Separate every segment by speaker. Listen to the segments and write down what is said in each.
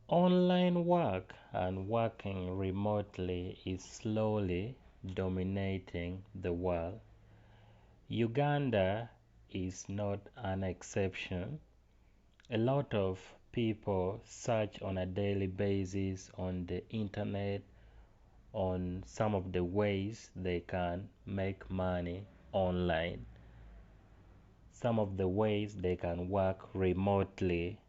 Speaker 1: Online work and working remotely is slowly dominating the world. Uganda is not an exception. A lot of people search on a daily basis on the internet on some of the ways they can make money online, some of the ways they can work remotely.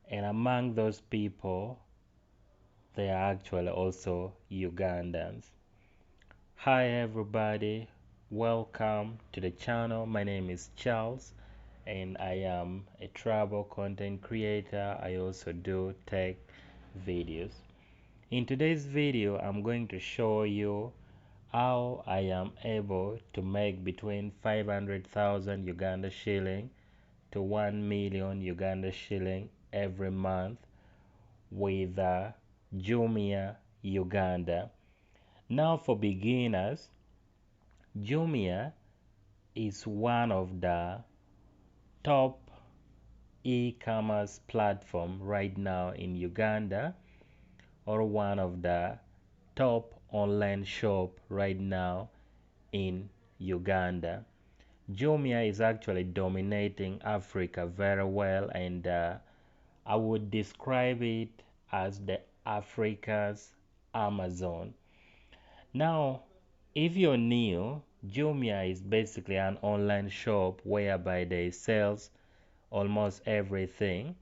Speaker 1: And among those people, they are actually also Ugandans. Hi everybody, welcome to the channel. My name is Charles and I am a travel content creator. I also do tech videos. In today's video, I'm going to show you how I am able to make between 500,000 Uganda shilling to 1 million Uganda shilling every month with Jumia Uganda. Now for beginners, Jumia is one of the top e-commerce platform right now in Uganda, or one of the top online shop right now in Uganda. Jumia is actually dominating Africa very well, and I would describe it as the Africa's Amazon. Now, if you're new, Jumia is basically an online shop whereby they sells almost everything.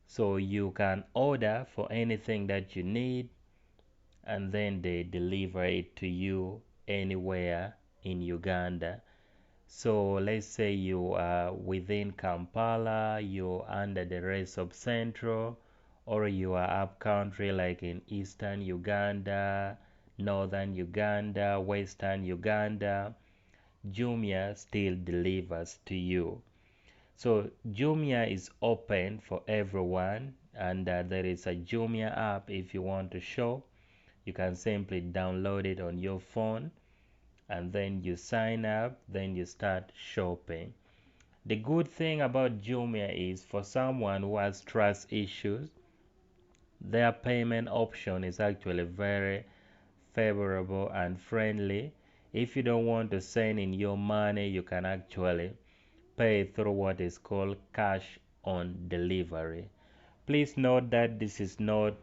Speaker 1: So you can order for anything that you need and then they deliver it to you anywhere in Uganda. So let's say you are within Kampala, you're under the rest of Central, or you are up country like in Eastern Uganda, Northern Uganda, Western Uganda, Jumia still delivers to you. So Jumia is open for everyone, and there is a Jumia app. If you want to shop, you can simply download it on your phone and then you sign up, then you start shopping. The good thing about Jumia is for someone who has trust issues, their payment option is actually very favorable and friendly. If you don't want to send in your money, you can actually pay through what is called cash on delivery. Please note that this is not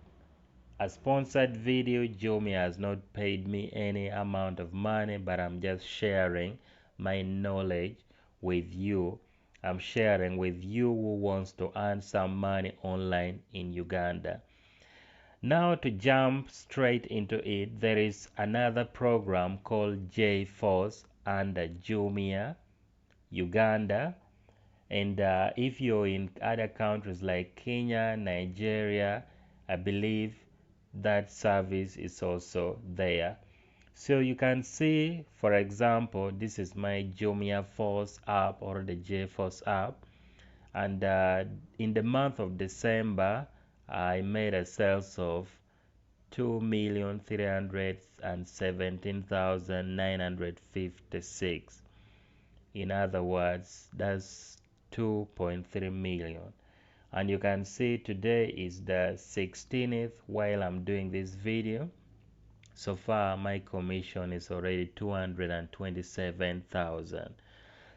Speaker 1: a sponsored video. Jumia has not paid me any amount of money, but I'm just sharing my knowledge with you. I'm sharing with you who wants to earn some money online in Uganda. Now to jump straight into it, there is another program called J-Force under Jumia Uganda. And if you're in other countries like Kenya, Nigeria, I believe that service is also there. So you can see, for example, this is my Jumia Force app or the J-Force app. And in the month of December, I made a sales of 2,317,956. In other words, that's 2.3 million. And you can see today is the 16th while I'm doing this video. So far my commission is already 227,000.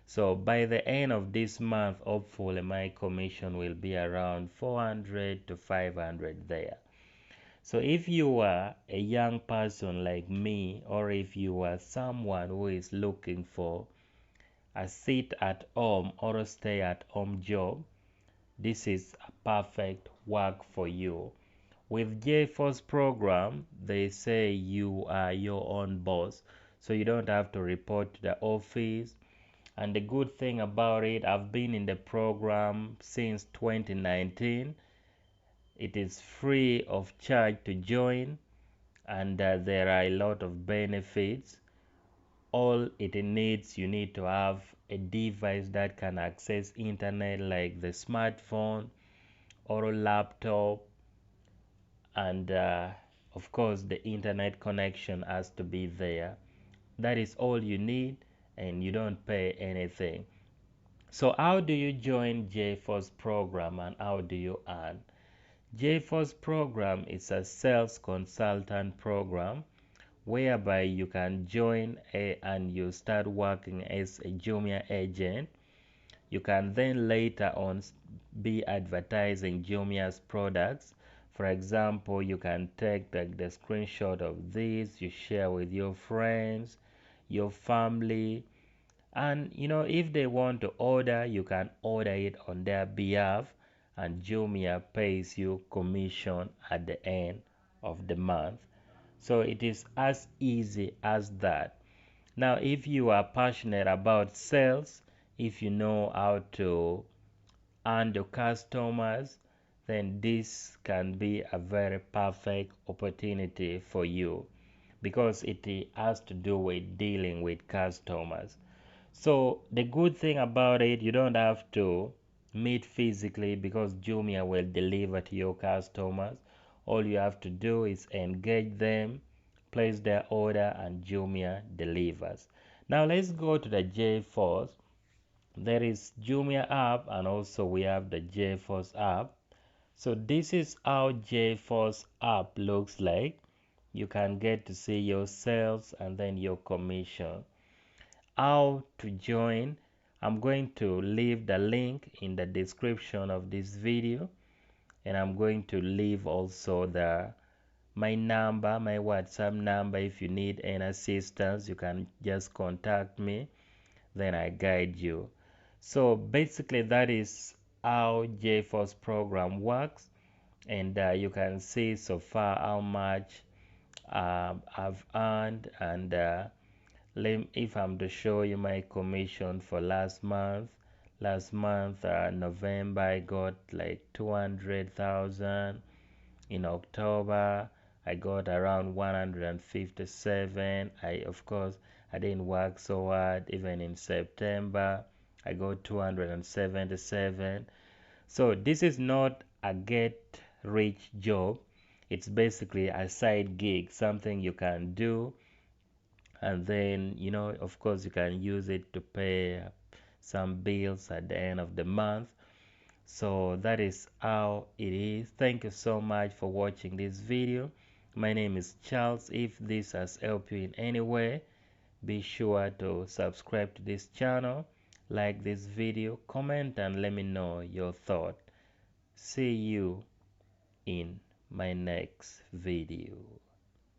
Speaker 1: So by the end of this month, hopefully my commission will be around 400 to 500 there. So if you are a young person like me, or if you are someone who is looking for a sit at home or a stay at home job, this is a perfect work for you. With J-Force program, they say you are your own boss, so you don't have to report to the office. And the good thing about it, I've been in the program since 2019. It is free of charge to join, and there are a lot of benefits. All it needs, you need to have a device that can access internet like the smartphone or a laptop, and of course the internet connection has to be there. That is all you need, and you don't pay anything. So how do you join JForce program and how do you earn? JForce program is a sales consultant program whereby you can join and you start working as a Jumia agent. You can then later on be advertising Jumia's products. For example, you can take the screenshot of this, you share with your friends, your family, and if they want to order, you can order it on their behalf, and Jumia pays you commission at the end of the month. So it is as easy as that. Now, if you are passionate about sales, if you know how to earn the customers, then this can be a very perfect opportunity for you because it has to do with dealing with customers. So the good thing about it, you don't have to meet physically because Jumia will deliver to your customers. All you have to do is engage them, place their order, and Jumia delivers. Now let's go to the JForce. There is Jumia app and also we have the JForce app. So this is how JForce app looks like. You can get to see your sales and then your commission. How to join? I'm going to leave the link in the description of this video, and I'm going to leave also my number, my WhatsApp number. If you need any assistance, you can just contact me, then I guide you. So basically that is how JForce program works, and you can see so far how much I've earned, and if I'm to show you my commission for last month November, I got like 200,000. In October, I got around 157. Of course, I didn't work so hard. Even in September, I got 277. So this is not a get rich job. It's basically a side gig, something you can do, and then of course you can use it to pay some bills at the end of the month. So that is how it is. Thank you so much for watching this video. My name is Charles. If this has helped you in any way, be sure to subscribe to this channel, like this video, comment, and let me know your thought. See you in my next video.